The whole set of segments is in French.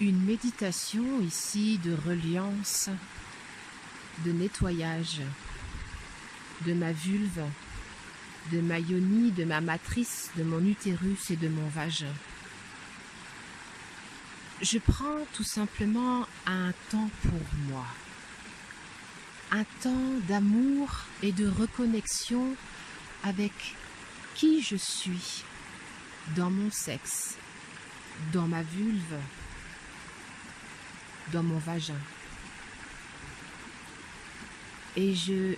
Une méditation ici de reliance, de nettoyage de ma vulve, de ma yoni, de ma matrice, de mon utérus et de mon vagin. Je prends tout simplement un temps pour moi, un temps d'amour et de reconnexion avec qui je suis dans mon sexe, dans ma vulve, dans mon vagin. Et je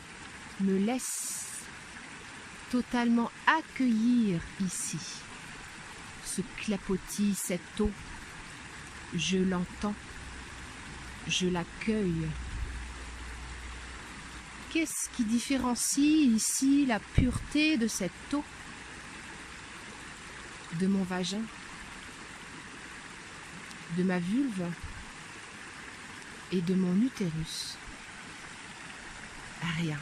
me laisse totalement accueillir ici ce clapotis, cette eau. Je l'entends, je l'accueille. Qu'est-ce qui différencie ici la pureté de cette eau, de mon vagin, de ma vulve et de mon utérus? Rien.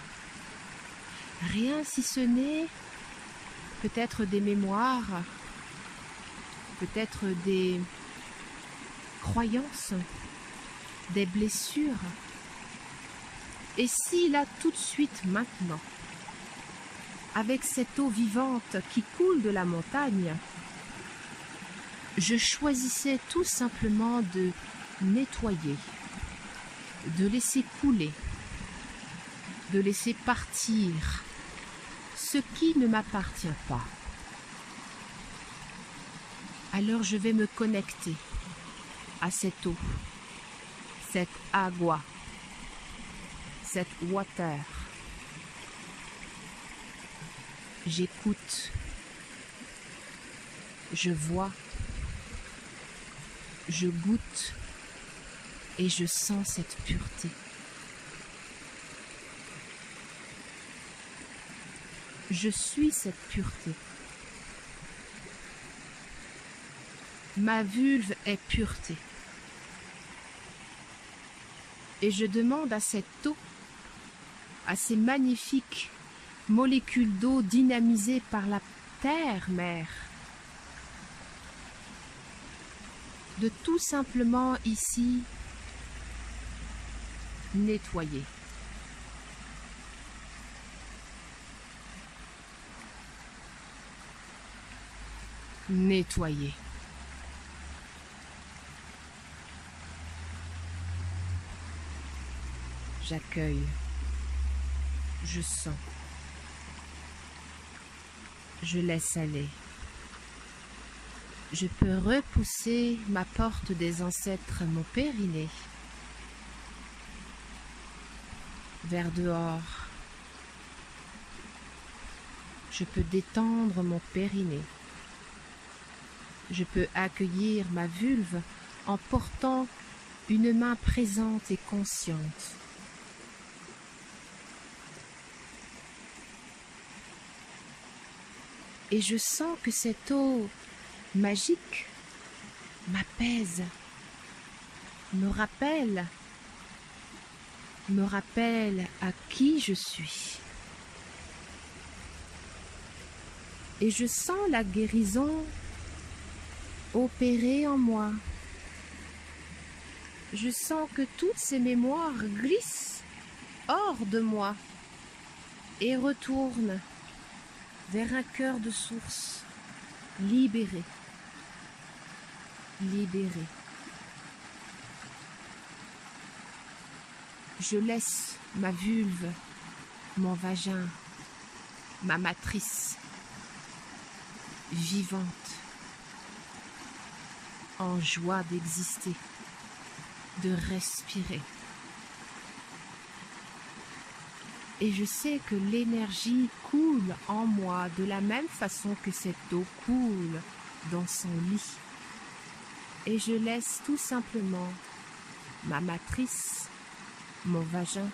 Rien si ce n'est peut-être des mémoires, peut-être des croyances, des blessures. Et si là tout de suite maintenant, avec cette eau vivante qui coule de la montagne, je choisissais tout simplement de nettoyer, de laisser couler, de laisser partir ce qui ne m'appartient pas. Alors je vais me connecter à cette eau, cette agua, cette water. J'écoute, je vois, je goûte et je sens cette pureté. Je suis cette pureté. Ma vulve est pureté. Et je demande à cette eau, à ces magnifiques molécules d'eau dynamisées par la terre-mère, de tout simplement ici nettoyer. Nettoyer. J'accueille. Je sens. Je laisse aller. Je peux repousser ma porte des ancêtres, mon périnée, vers dehors. Je peux détendre mon périnée. Je peux accueillir ma vulve en portant une main présente et consciente. Et je sens que cette eau magique m'apaise, me rappelle à qui je suis. Et je sens la guérison opérer en moi. Je sens que toutes ces mémoires glissent hors de moi et retournent vers un cœur de source, libéré, libéré. Je laisse ma vulve, mon vagin, ma matrice vivante, en joie d'exister, de respirer. Et je sais que l'énergie coule en moi de la même façon que cette eau coule dans son lit. Et je laisse tout simplement ma matrice, mon vagin,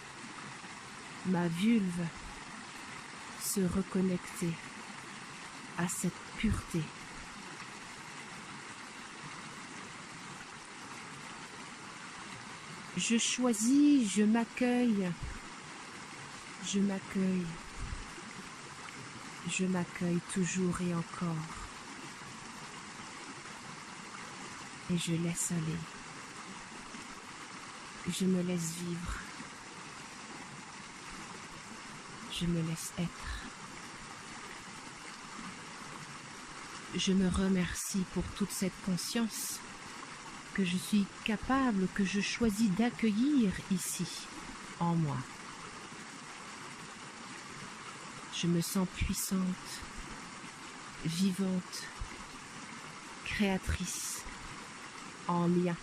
ma vulve se reconnecter à cette pureté. Je choisis, je m'accueille. Je m'accueille. Je m'accueille toujours et encore. Et je laisse aller. Je me laisse vivre. Je me laisse être. Je me remercie pour toute cette conscience que je suis capable, que je choisis d'accueillir ici, en moi. Je me sens puissante, vivante, créatrice, en lien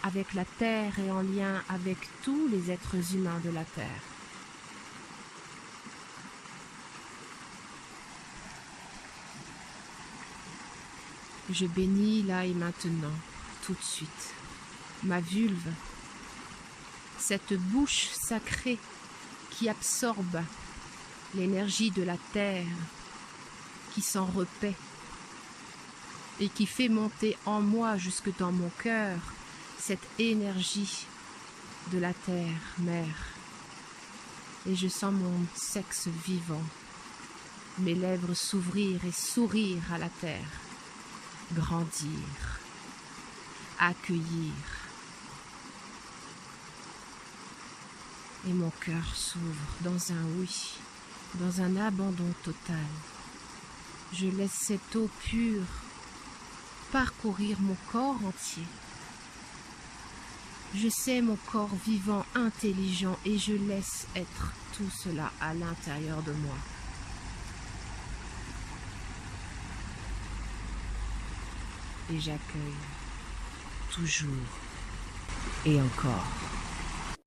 avec la Terre et en lien avec tous les êtres humains de la Terre. Je bénis là et maintenant, tout de suite, ma vulve, cette bouche sacrée qui absorbe l'énergie de la terre, qui s'en repaît et qui fait monter en moi jusque dans mon cœur cette énergie de la terre, mère. Et je sens mon sexe vivant, mes lèvres s'ouvrir et sourire à la terre, grandir, accueillir. Et mon cœur s'ouvre dans un oui, dans un abandon total. Je laisse cette eau pure parcourir mon corps entier. Je sais mon corps vivant, intelligent, et je laisse être tout cela à l'intérieur de moi. Et j'accueille toujours et encore.